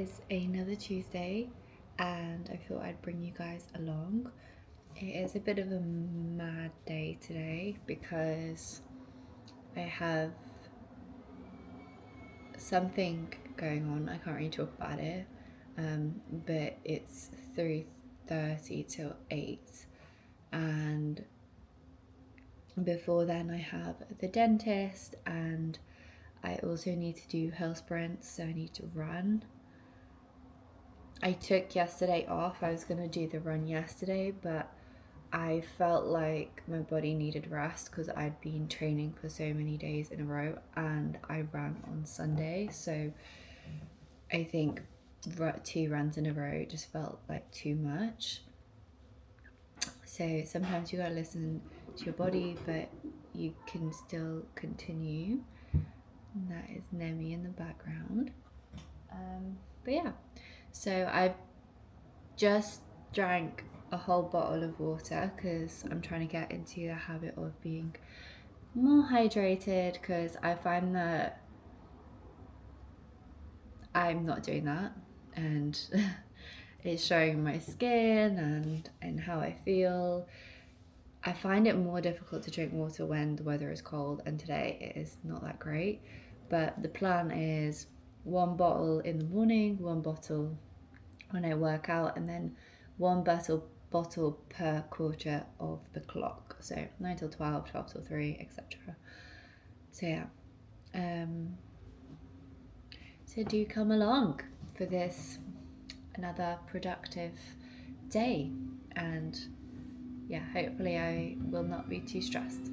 is another Tuesday and I thought I'd bring you guys along. It is a bit of a mad day today because I have something going on. I can't really talk about it, but it's 3:30 till 8, and before then I have the dentist, and I also need to do hill sprints, so I need to run. I took yesterday off. I was going to do the run yesterday, but I felt like my body needed rest because I'd been training for so many days in a row, and I ran on Sunday. So I think 2 runs in a row just felt like too much. So sometimes you gotta listen to your body, but you can still continue. And that is Nemi in the background. But yeah, so I've just drank a whole bottle of water because I'm trying to get into the habit of being more hydrated, because I find that I'm not doing that, and it's showing my skin and how I feel. I find it more difficult to drink water when the weather is cold, and today it is not that great. But the plan is 1 bottle in the morning, 1 bottle when I work out, and then 1 bottle per quarter of the clock. So 9 till 12, 12 till 3, etc. So yeah. So do come along for this another productive day, and yeah, hopefully I will not be too stressed.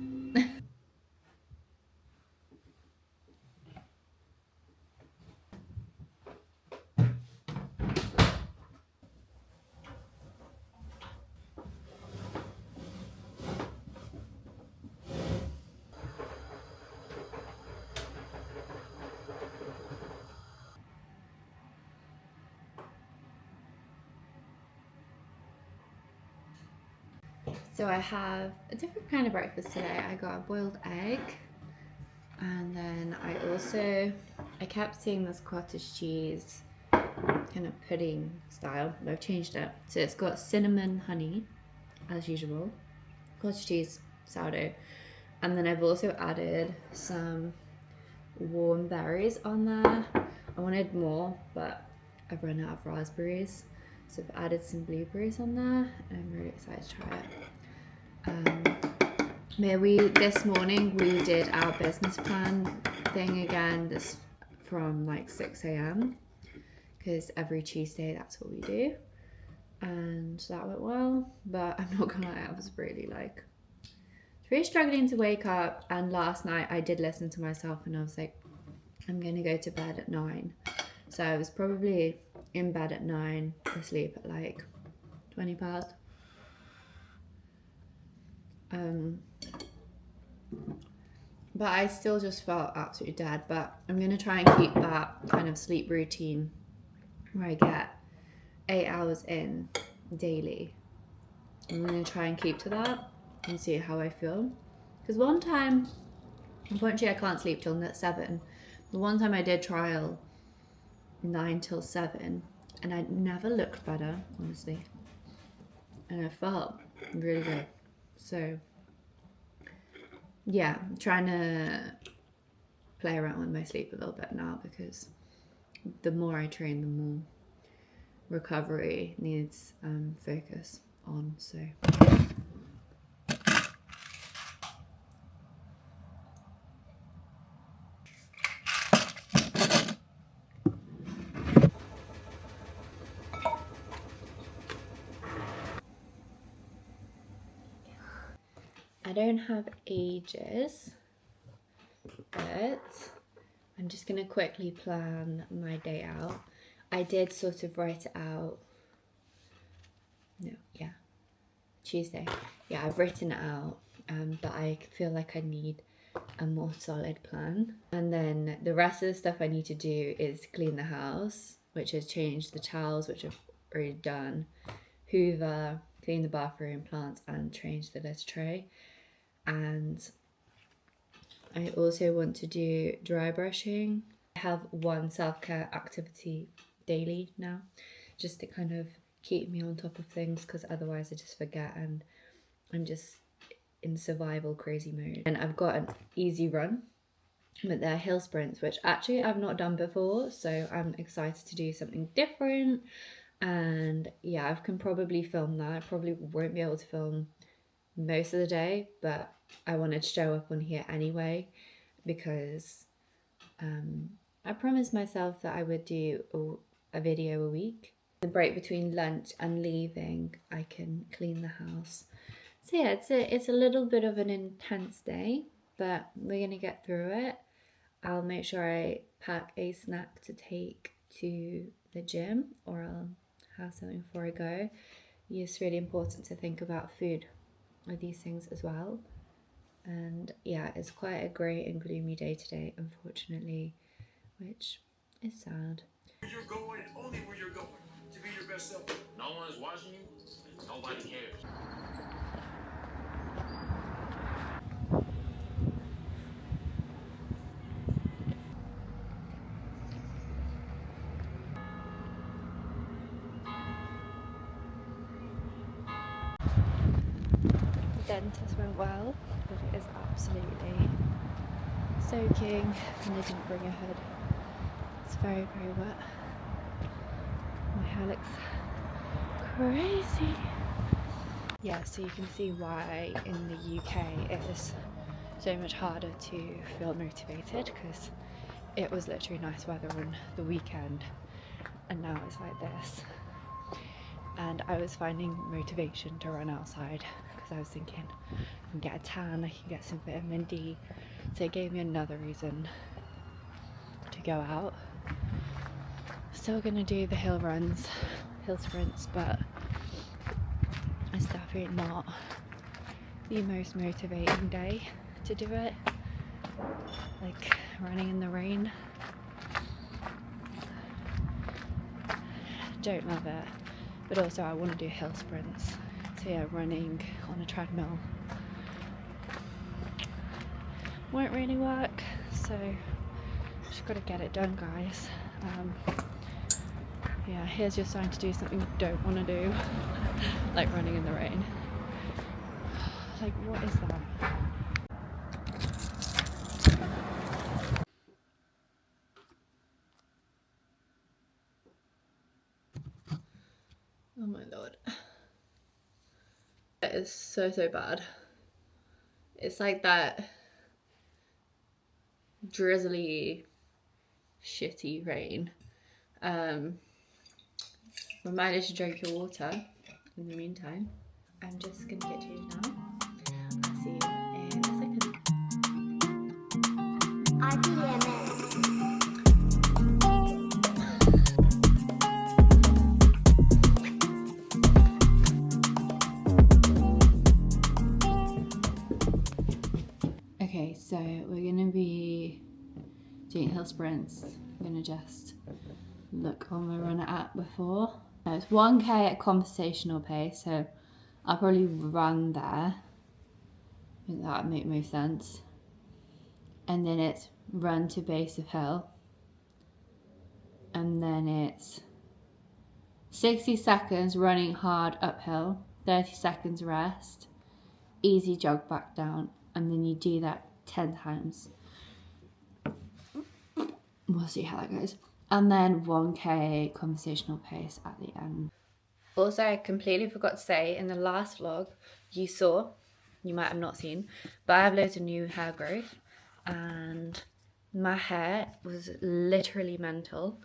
So I have a different kind of breakfast today. I got a boiled egg, and then I kept seeing this cottage cheese kind of pudding style, but I've changed it. So it's got cinnamon, honey, as usual, cottage cheese, sourdough, and then I've also added some warm berries on there. I wanted more, but I've run out of raspberries, so I've added some blueberries on there, and I'm really excited to try it. This morning we did our business plan thing again, this from like 6 a.m. because every Tuesday that's what we do, and that went well. But I'm not gonna lie, I was really struggling to wake up, and last night I did listen to myself and I was like, I'm gonna go to bed at 9. So I was probably in bed at 9, asleep at like 20 past. But I still just felt absolutely dead. But I'm going to try and keep that kind of sleep routine where I get 8 hours in daily. I'm going to try and keep to that and see how I feel. Because one time, unfortunately I can't sleep till 7. The one time I did trial 9 till 7, and I never looked better, honestly. And I felt really good. So yeah, I'm trying to play around with my sleep a little bit now, because the more I train, the more recovery needs focus on. So I don't have ages, but I'm just gonna quickly plan my day out. I did sort of write it out. Tuesday. Yeah, I've written it out, but I feel like I need a more solid plan. And then the rest of the stuff I need to do is clean the house, which has changed the towels, which I've already done, hoover, clean the bathroom, plants, and change the litter tray. And I also want to do dry brushing. I have one self-care activity daily now, just to kind of keep me on top of things, because otherwise I just forget and I'm just in survival crazy mode. And I've got an easy run, but they're hill sprints, which actually I've not done before, so I'm excited to do something different. And yeah, I can probably film that. I probably won't be able to film most of the day, but I wanted to show up on here anyway, because I promised myself that I would do a video a week. The break between lunch and leaving, I can clean the house. So yeah, it's a little bit of an intense day, but we're gonna get through it. I'll make sure I pack a snack to take to the gym, or I'll have something before I go. It's really important to think about food with these things as well. And yeah, it's quite a grey and gloomy day today, unfortunately, which is sad. Where you're going and only where you're going to be your best self. No one is watching you. Nobody cares. The dentist went well, but it is absolutely soaking, and I didn't bring a hood. It's very, very wet. My hair looks crazy. Yeah, so you can see why in the UK it is so much harder to feel motivated, because it was literally nice weather on the weekend and now it's like this. And I was finding motivation to run outside because I was thinking I can get a tan, I can get some vitamin D. So it gave me another reason to go out. Still gonna do the hill sprints, but it's definitely not the most motivating day to do it. Like running in the rain. Don't love it. But also I want to do hill sprints. So yeah, running on a treadmill won't really work. So just gotta get it done, guys. Yeah, here's your sign to do something you don't want to do, like running in the rain. Like, what is that? Oh my lord. It is so, so bad. It's like that drizzly, shitty rain. Remind you to drink your water in the meantime. I'm just gonna get changed now. I'll see you in a second. Okay, so we're gonna be doing hill sprints. I'm gonna just look on my runner app before. No, it's 1k at conversational pace, so I'll probably run there. I think that would make most sense. And then it's run to base of hill. And then it's 60 seconds running hard uphill, 30 seconds rest, easy jog back down, and then you do that 10 times. We'll see how that goes. And then 1k conversational pace at the end. Also, I completely forgot to say, in the last vlog, you might have not seen, but I have loads of new hair growth, and my hair was literally mental.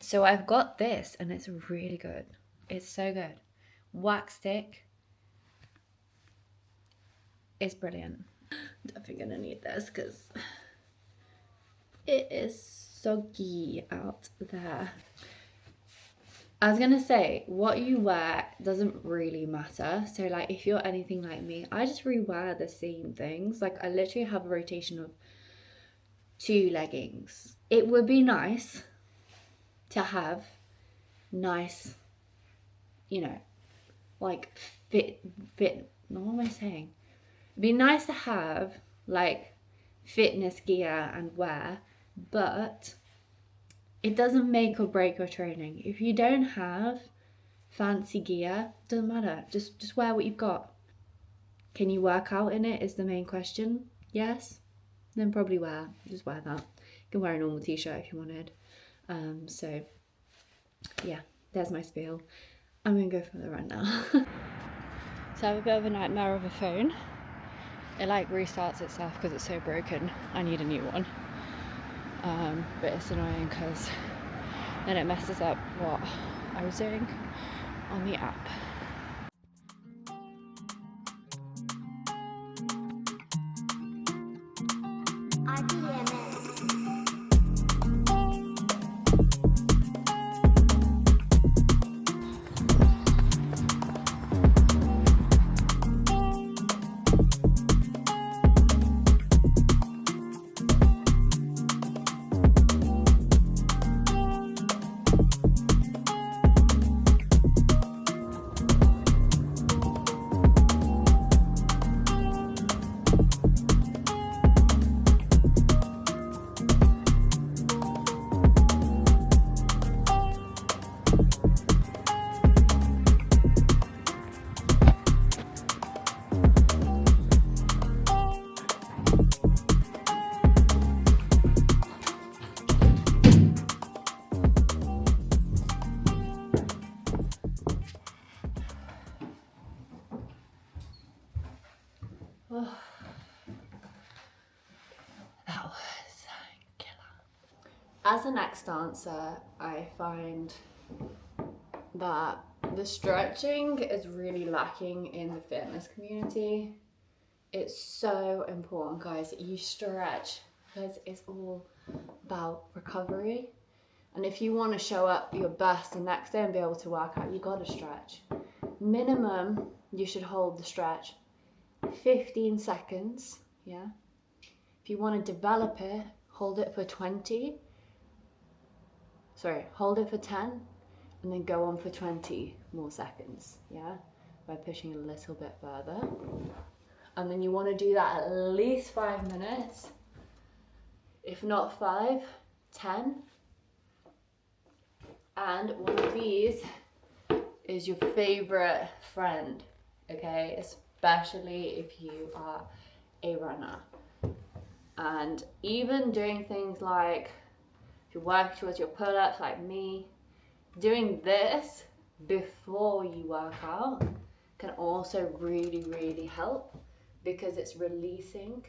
So I've got this, and it's really good. It's so good. Wax stick. It's brilliant. Definitely gonna need this because it is soggy out there. I was gonna say, what you wear doesn't really matter. So like, if you're anything like me, I just rewear the same things. Like, I literally have a rotation of 2 leggings. It would be nice to have nice, you know, like fit, what am I saying? It'd be nice to have like fitness gear and wear, but It doesn't make or break your training. If you don't have fancy gear, doesn't matter. Just wear what you've got. Can you work out in it is the main question. Yes? Then probably just wear that. You can wear a normal t-shirt if you wanted. So yeah, there's my spiel. I'm gonna go for the run now. So I have a bit of a nightmare of a phone. It like restarts itself because it's so broken. I need a new one. But it's annoying because then it messes up what I was doing on the app. Oh, that was killer. As a next answer, I find that the stretching is really lacking in the fitness community. It's so important, guys, that you stretch because it's all about recovery. And if you want to show up your best the next day and be able to work out, you got to stretch. Minimum, you should hold the stretch 15 seconds, yeah? If you want to develop it, hold it for 10, and then go on for 20 more seconds, yeah? By pushing a little bit further. And then you want to do that at least 5 minutes. If not 5, 10. And one of these is your favorite friend, okay? Especially if you are a runner. And even doing things like, if you're working towards your pull-ups like me, doing this before you work out can also really, really help because it's releasing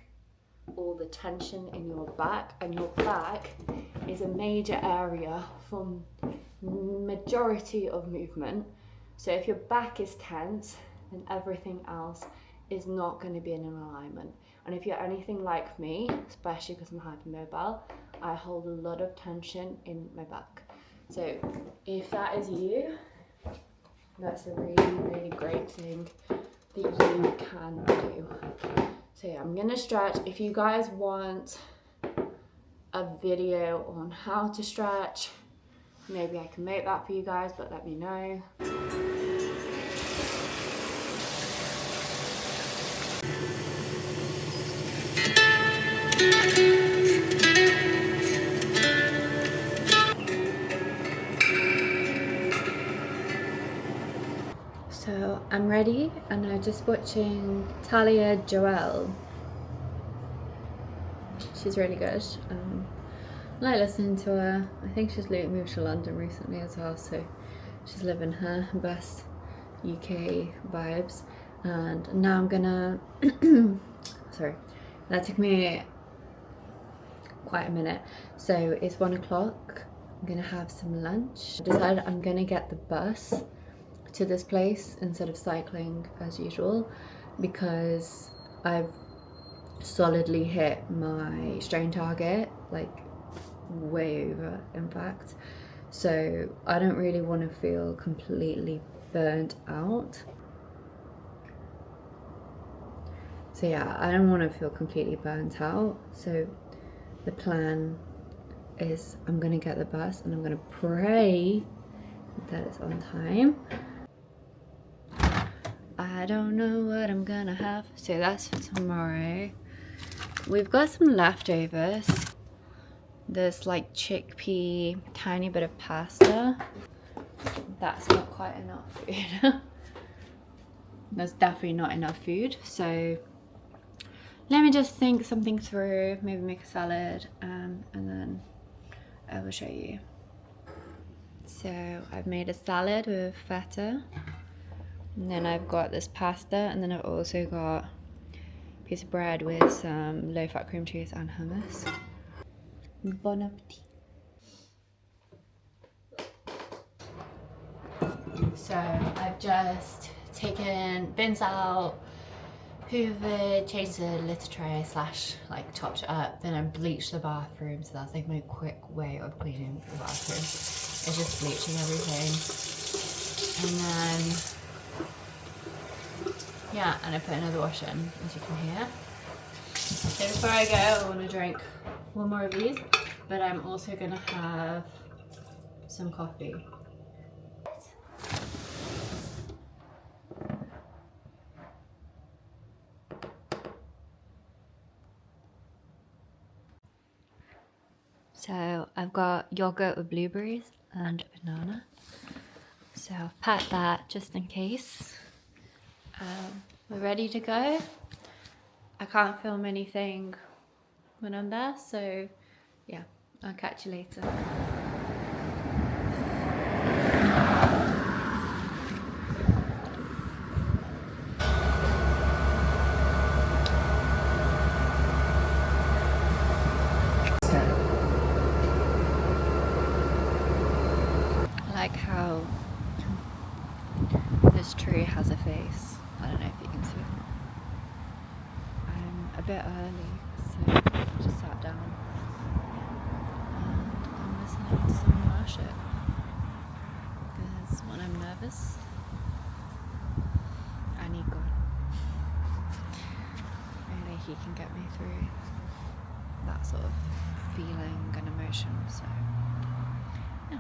all the tension in your back, and your back is a major area for majority of movement. So if your back is tense, then everything else is not going to be in alignment. And if you're anything like me, especially because I'm hypermobile, I hold a lot of tension in my back. So if that is you, that's a really, really great thing that you can do. So yeah, I'm gonna stretch. If you guys want a video on how to stretch, maybe I can make that for you guys, but let me know. So I'm ready, and I'm just watching Talia Joel. She's really good. I like listening to her. I think she's moved to London recently as well, so she's living her best UK vibes. And now I'm gonna sorry, that took me quite a minute. So it's 1 o'clock. I'm gonna have some lunch. I decided I'm gonna get the bus to this place instead of cycling as usual because I've solidly hit my strain target, like way over in fact. So I don't really want to feel completely burnt out. So yeah, I don't want to feel completely burnt out. So the plan is I'm gonna get the bus and I'm gonna pray that it's on time. I don't know what I'm gonna have. So that's for tomorrow. We've got some leftovers. this like chickpea tiny bit of pasta. That's not quite enough food. That's definitely not enough food, so let me just think something through, maybe make a salad, and then I will show you. So I've made a salad with feta, and then I've got this pasta, and then I've also got a piece of bread with some low-fat cream cheese and hummus. Bon appetit. So I've just taken bins out, hoovered, changed the litter tray slash like topped it up, then I bleached the bathroom, so that's like my quick way of cleaning the bathroom. It's just bleaching everything. And then, yeah, and I put another wash in, as you can hear. So before I go, I want to drink one more of these, but I'm also going to have some coffee. So I've got yogurt with blueberries and banana. So I've packed that just in case. We're ready to go. I can't film anything when I'm there, so yeah, I'll catch you later. I like how this tree has a face. I don't know if you can see. I'm a bit early, so I just sat down and I'm listening to some worship. Because when I'm nervous, I need God. Really, He can get me through that sort of feeling and emotion, so yeah.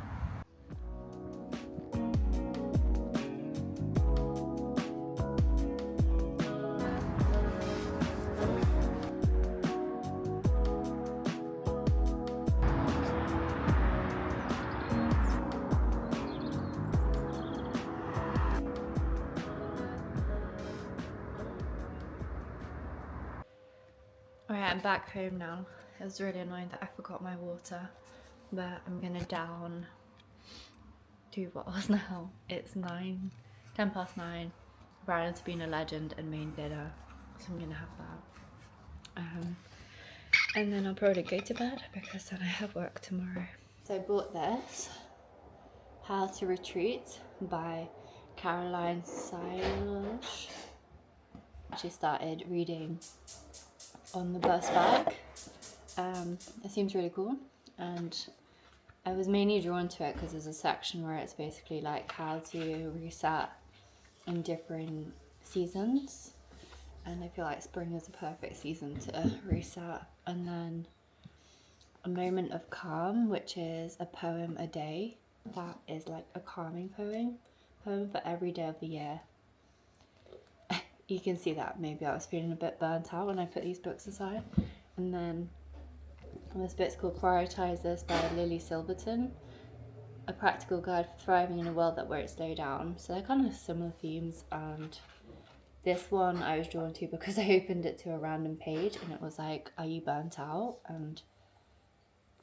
Alright, I'm back home now. It was really annoying that I forgot my water, but I'm gonna down 2 bottles now. It's 10 past 9. Brian's been a legend and main dinner, so I'm gonna have that. And then I'll probably go to bed because then I have work tomorrow. So I bought this, How to Retreat by Caroline Silish. She started reading on the bus back. It seems really cool, and I was mainly drawn to it because there's a section where it's basically like how to reset in different seasons, and I feel like spring is a perfect season to reset. And then A Moment of Calm, which is a poem a day. That is like a calming poem for every day of the year. You can see that maybe I was feeling a bit burnt out when I put these books aside. And then this bit's called Prioritize This by Lily Silverton, a practical guide for thriving in a world that won't slow down. So they're kind of similar themes, and this one I was drawn to because I opened it to a random page and it was like, are you burnt out? And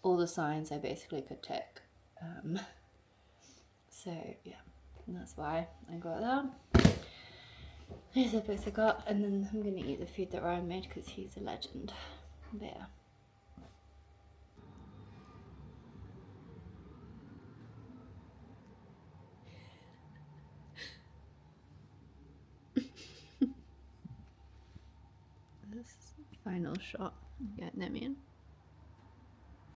all the signs I basically could tick. So yeah, and that's why I got that. Here's the books I got, and then I'm gonna eat the food that Ryan made because he's a legend. But yeah. This final shot, getting them in.